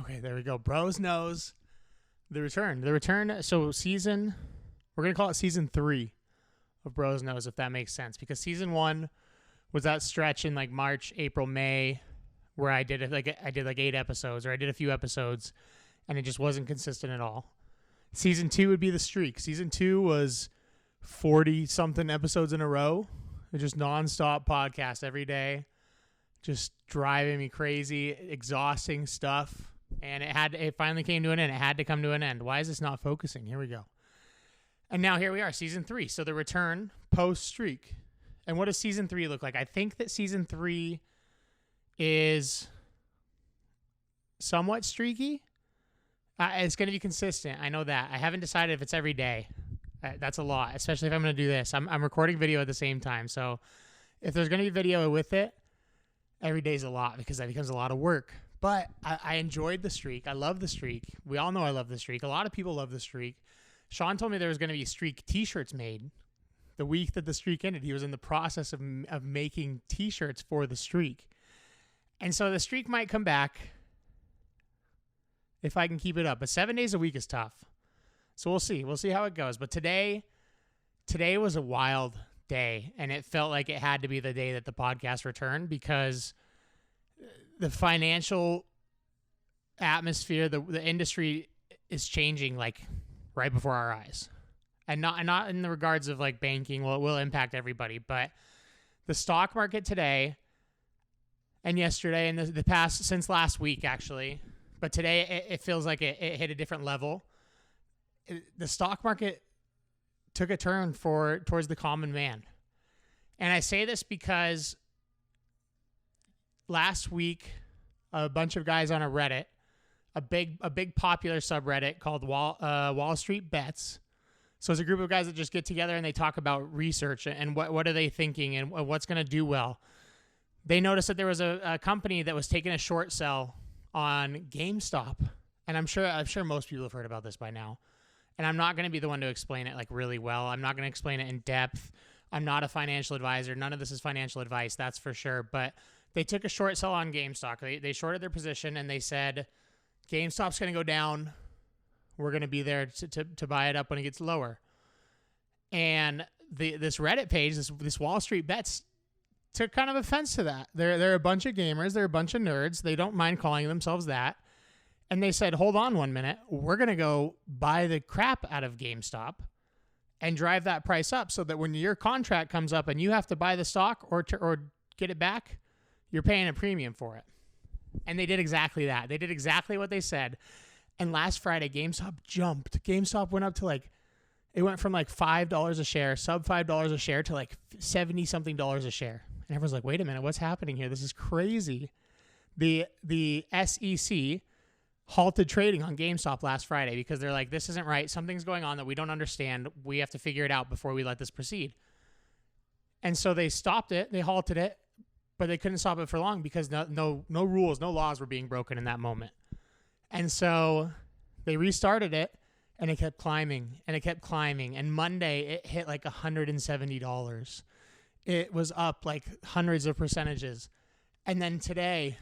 Okay, there we go. BRose knows the return. The return. So we're going to call it season 3 of BRose knows, if that makes sense. Because season 1 was that stretch in like March, April, May, where I did like 8 episodes, or I did a few episodes, and it just wasn't consistent at all. Season 2 would be the streak. Season 2 was 40-something episodes in a row. It was just nonstop podcast every day, just driving me crazy, exhausting stuff. And it finally came to an end. It had to come to an end. Why is this not focusing? Here we go. And now here we are, season 3. So the return post-streak. And what does season 3 look like? I think that season 3 is somewhat streaky. It's going to be consistent. I know that. I haven't decided if it's every day. That's a lot, especially if I'm going to do this. I'm recording video at the same time. So if there's going to be video with it, every day's a lot, because that becomes a lot of work. But I enjoyed the streak. I love the streak. We all know I love the streak. A lot of people love the streak. Sean told me there was going to be streak t-shirts made the week that the streak ended. He was in the process of making t-shirts for the streak. And so the streak might come back if I can keep it up. But 7 days a week is tough. So we'll see. We'll see how it goes. But today was a wild day, and it felt like it had to be the day that the podcast returned, because the financial atmosphere, the industry is changing like right before our eyes. And not in the regards of like banking. Well, it will impact everybody, but the stock market today and yesterday and the past, since last week actually, but today it feels like it hit a different level. The stock market took a turn towards the common man. And I say this because last week, a bunch of guys on a Reddit, a big popular subreddit called Wall Street Bets. So it's a group of guys that just get together and they talk about research and what are they thinking and what's going to do well. They noticed that there was a company that was taking a short sell on GameStop. And I'm sure most people have heard about this by now. And I'm not going to be the one to explain it like really well. I'm not going to explain it in depth. I'm not a financial advisor. None of this is financial advice, that's for sure. But they took a short sell on GameStop. They shorted their position and they said, GameStop's going to go down. We're going to be there to buy it up when it gets lower. And this Reddit page, this Wall Street Bets, took kind of offense to that. They're a bunch of gamers. They're a bunch of nerds. They don't mind calling themselves that. And they said, hold on 1 minute. We're going to go buy the crap out of GameStop and drive that price up so that when your contract comes up and you have to buy the stock or get it back, you're paying a premium for it. And they did exactly that. They did exactly what they said. And last Friday, GameStop jumped. GameStop went up to it went from $5 a share, sub $5 a share, to $70-something a share. And everyone's like, wait a minute, what's happening here? This is crazy. The SEC halted trading on GameStop last Friday because they're like, this isn't right. Something's going on that we don't understand. We have to figure it out before we let this proceed. And so they stopped it. They halted it, but they couldn't stop it for long because no rules, no laws were being broken in that moment. And so they restarted it, and it kept climbing, and it kept climbing. And Monday, it hit $170. It was up hundreds of percentages. And then today,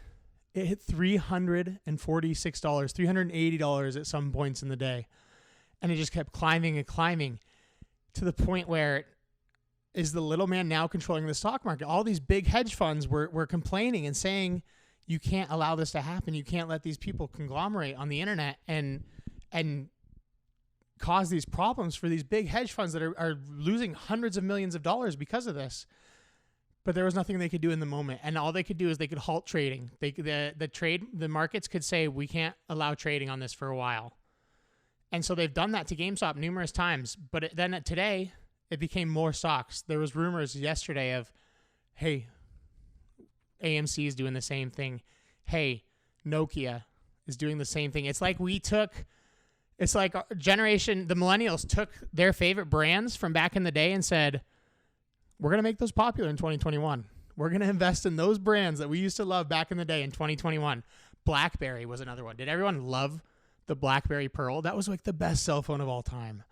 it hit $346, $380 at some points in the day. And it just kept climbing and climbing to the point where is the little man now controlling the stock market. All these big hedge funds were complaining and saying, you can't allow this to happen. You can't let these people conglomerate on the internet and cause these problems for these big hedge funds that are losing hundreds of millions of dollars because of this. But there was nothing they could do in the moment. And all they could do is they could halt trading. The markets could say, we can't allow trading on this for a while. And so they've done that to GameStop numerous times. But then today, it became more stocks. There was rumors yesterday of, hey, AMC is doing the same thing. Hey, Nokia is doing the same thing. It's like our generation, the millennials took their favorite brands from back in the day and said, we're going to make those popular in 2021. We're going to invest in those brands that we used to love back in the day in 2021. BlackBerry was another one. Did everyone love the BlackBerry Pearl? That was the best cell phone of all time.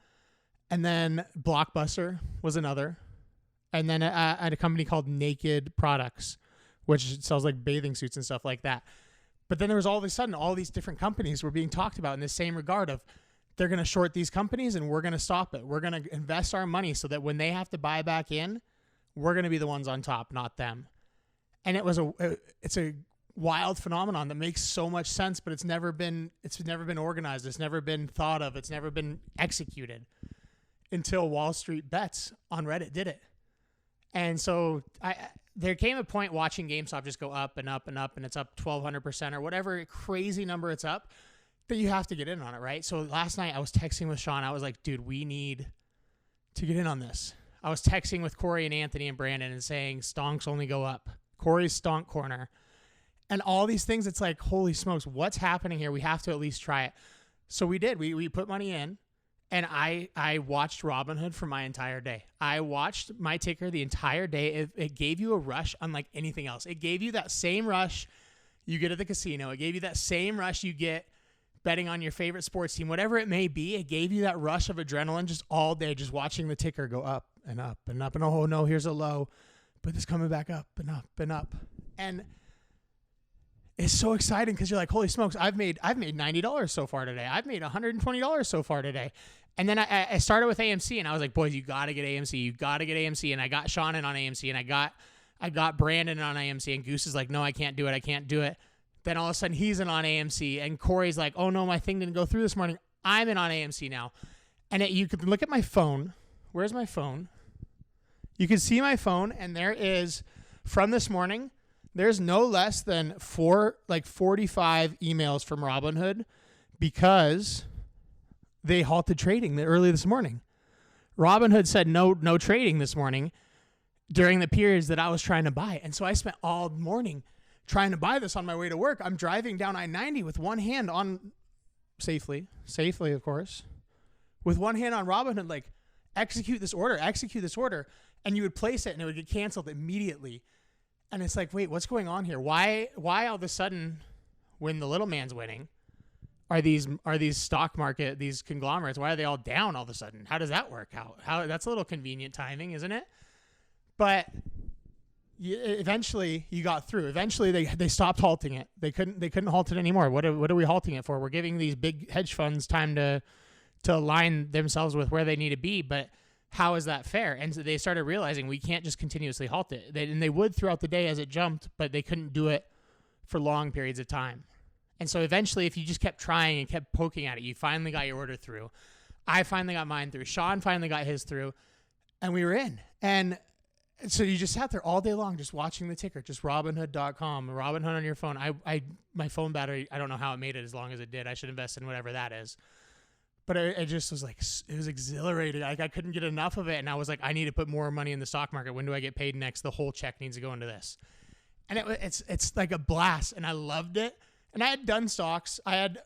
And then Blockbuster was another. And then a company called Naked Products, which sells bathing suits and stuff like that. But then there was all of a sudden, all these different companies were being talked about in the same regard of they're going to short these companies and we're going to stop it. We're going to invest our money so that when they have to buy back in, we're going to be the ones on top, not them. And it's a wild phenomenon that makes so much sense, but it's never been organized. It's never been thought of. It's never been executed until Wall Street Bets on Reddit did it. And so there came a point watching GameStop just go up and up and up, and it's up 1,200% or whatever crazy number it's up, that you have to get in on it, right? So last night I was texting with Sean. I was like, dude, we need to get in on this. I was texting with Corey and Anthony and Brandon and saying, stonks only go up. Corey's stonk corner. And all these things, it's like, holy smokes, what's happening here? We have to at least try it. So we did. We put money in, and I watched Robinhood for my entire day. I watched my ticker the entire day. It gave you a rush unlike anything else. It gave you that same rush you get at the casino. It gave you that same rush you get betting on your favorite sports team, whatever it may be. It gave you that rush of adrenaline just all day, just watching the ticker go up and up and up. And oh no, here's a low, but it's coming back up and up and up. And it's so exciting because you're like, holy smokes, I've made $90 so far today. I've made $120 so far today. And then I started with AMC, and I was like, boys, you got to get AMC. You got to get AMC. And I got Sean in on AMC, and I got Brandon on AMC, and Goose is like, no, I can't do it. I can't do it. Then all of a sudden he's in on AMC, and Corey's like, oh no, my thing didn't go through this morning. I'm in on AMC now. And you could look at my phone. Where's my phone? You can see my phone, and there is, from this morning, there's no less than 45 emails from Robinhood because they halted trading early this morning. Robinhood said no trading this morning during the periods that I was trying to buy. And so I spent all morning trying to buy this on my way to work. I'm driving down I-90 with one hand on safely, of course, with one hand on Robinhood, like, execute this order. And you would place it and it would get canceled immediately. And it's like, wait, what's going on here? Why all of a sudden, when the little man's winning, are these stock market, these conglomerates, why are they all down all of a sudden? How does that work out? That's a little convenient timing, isn't it? But eventually you got through. Eventually they stopped halting it. They couldn't halt it anymore. What are we halting it for? We're giving these big hedge funds time to align themselves with where they need to be, but how is that fair? And so they started realizing we can't just continuously halt it. They would throughout the day as it jumped, but they couldn't do it for long periods of time. And so eventually, if you just kept trying and kept poking at it, you finally got your order through. I finally got mine through. Sean finally got his through, and we were in. And so you just sat there all day long just watching the ticker, just Robinhood.com, Robinhood on your phone. My phone battery, I don't know how it made it as long as it did. I should invest in whatever that is. But it just was like, it was exhilarating. Like, I couldn't get enough of it. And I was like, I need to put more money in the stock market. When do I get paid next? The whole check needs to go into this. And it's like a blast. And I loved it. And I had done stocks. I had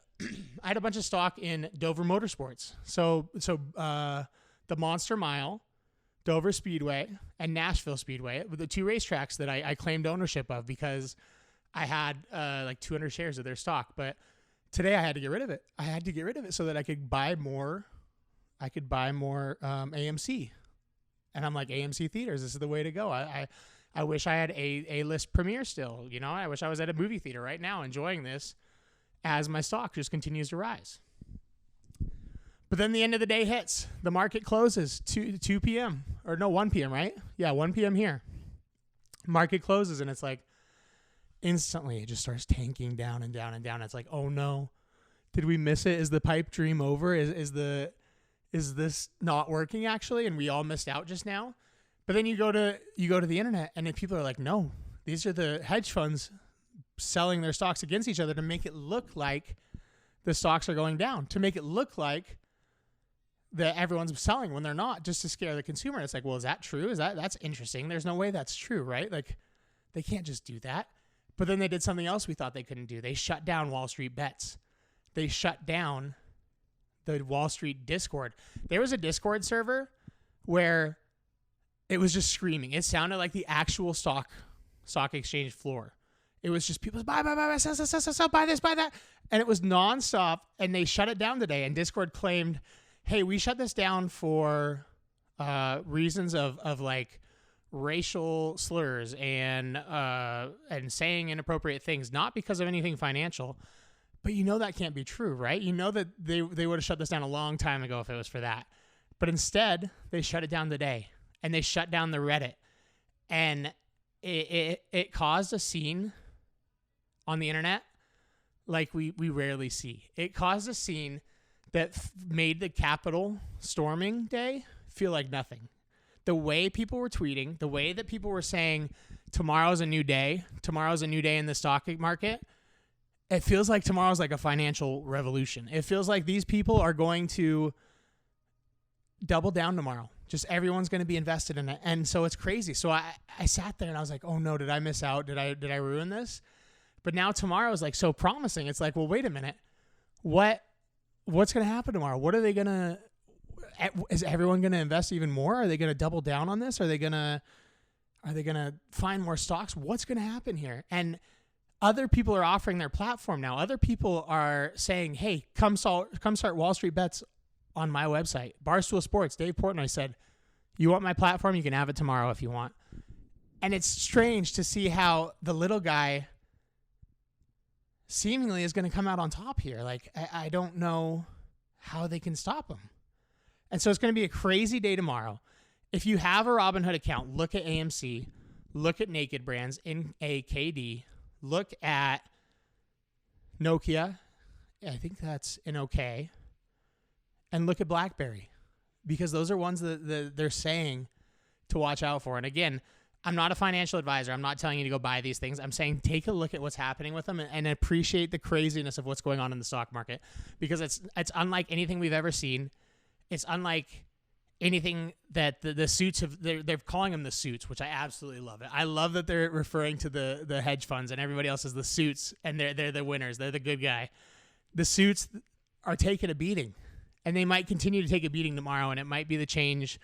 a bunch of stock in Dover Motorsports. So the Monster Mile, Dover Speedway, and Nashville Speedway were the two racetracks that I claimed ownership of because I had like 200 shares of their stock. But today I had to get rid of it. I had to get rid of it so that I could buy more. AMC, and I'm like, AMC theaters. This is the way to go. I wish I had A-list premiere still. You know, I wish I was at a movie theater right now enjoying this as my stock just continues to rise. But then the end of the day hits. The market closes 2 p.m. or no 1 p.m. Right? Yeah, 1 p.m. here. Market closes and it's like, instantly it just starts tanking down and down and down. It's like, oh no, did we miss it? Is the pipe dream over? Is this not working actually? And we all missed out just now. But then you go to the internet and then people are like, no, these are the hedge funds selling their stocks against each other to make it look like the stocks are going down, to make it look like that everyone's selling when they're not, just to scare the consumer. And it's like, well, is that true? That's interesting. There's no way that's true, right? Like, they can't just do that. But then they did something else we thought they couldn't do. They shut down Wall Street Bets. They shut down the Wall Street Discord. There was a Discord server where it was just screaming. It sounded like the actual stock exchange floor. It was just people buy, sell, buy this, buy that. And it was nonstop. And they shut it down today. And Discord claimed, hey, we shut this down for reasons of like racial slurs and saying inappropriate things, not because of anything financial, but that can't be true, right? That they would have shut this down a long time ago if it was for that. But instead, they shut it down today, and they shut down the Reddit, and it caused a scene on the internet like we rarely see. It caused a scene that made the Capitol storming day feel like nothing. The way people were tweeting, the way that people were saying, tomorrow's a new day in the stock market, it feels like tomorrow's like a financial revolution. It feels like these people are going to double down tomorrow. Just everyone's going to be invested in it. And so it's crazy. So I sat there and I was like, oh no, did I miss out? Did I ruin this? But now tomorrow is like so promising. It's like, well, wait a minute. What's going to happen tomorrow? What are they going to, is everyone going to invest even more? Are they going to double down on this? Are they going to find more stocks? What's going to happen here? And other people are offering their platform now. Other people are saying, hey, come start Wall Street Bets on my website. Barstool Sports, Dave Portnoy said, you want my platform? You can have it tomorrow if you want. And it's strange to see how the little guy seemingly is going to come out on top here. Like, I don't know how they can stop him. And so it's going to be a crazy day tomorrow. If you have a Robinhood account, look at AMC, look at Naked Brands, NAKD, look at Nokia. I think that's an OK. And look at BlackBerry, because those are ones that they're saying to watch out for. And again, I'm not a financial advisor. I'm not telling you to go buy these things. I'm saying take a look at what's happening with them and appreciate the craziness of what's going on in the stock market, because it's unlike anything we've ever seen. It's unlike anything that the suits have. They're calling them the suits, which I absolutely love it. I love that they're referring to the hedge funds and everybody else as the suits, and they're the winners. They're the good guy. The suits are taking a beating, and they might continue to take a beating tomorrow, and it might be the change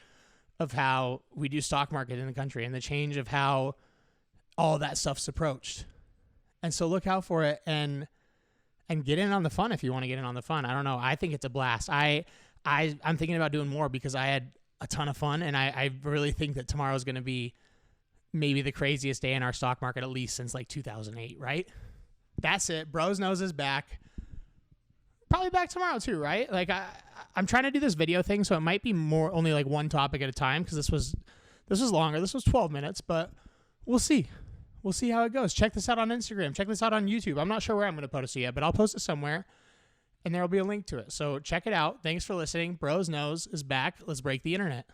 of how we do stock market in the country and the change of how all that stuff's approached. And so look out for it and get in on the fun if you want to get in on the fun. I don't know. I think it's a blast. I'm thinking about doing more because I had a ton of fun, and I really think that tomorrow's going to be maybe the craziest day in our stock market, at least since like 2008, right? That's it. Bros Knows is back. Probably back tomorrow too, right? Like I'm trying to do this video thing, so it might be more only like one topic at a time, because this was longer. This was 12 minutes, but we'll see. We'll see how it goes. Check this out on Instagram. Check this out on YouTube. I'm not sure where I'm going to post it yet, but I'll post it somewhere, and there will be a link to it. So check it out. Thanks for listening. Bros Knows is back. Let's break the internet.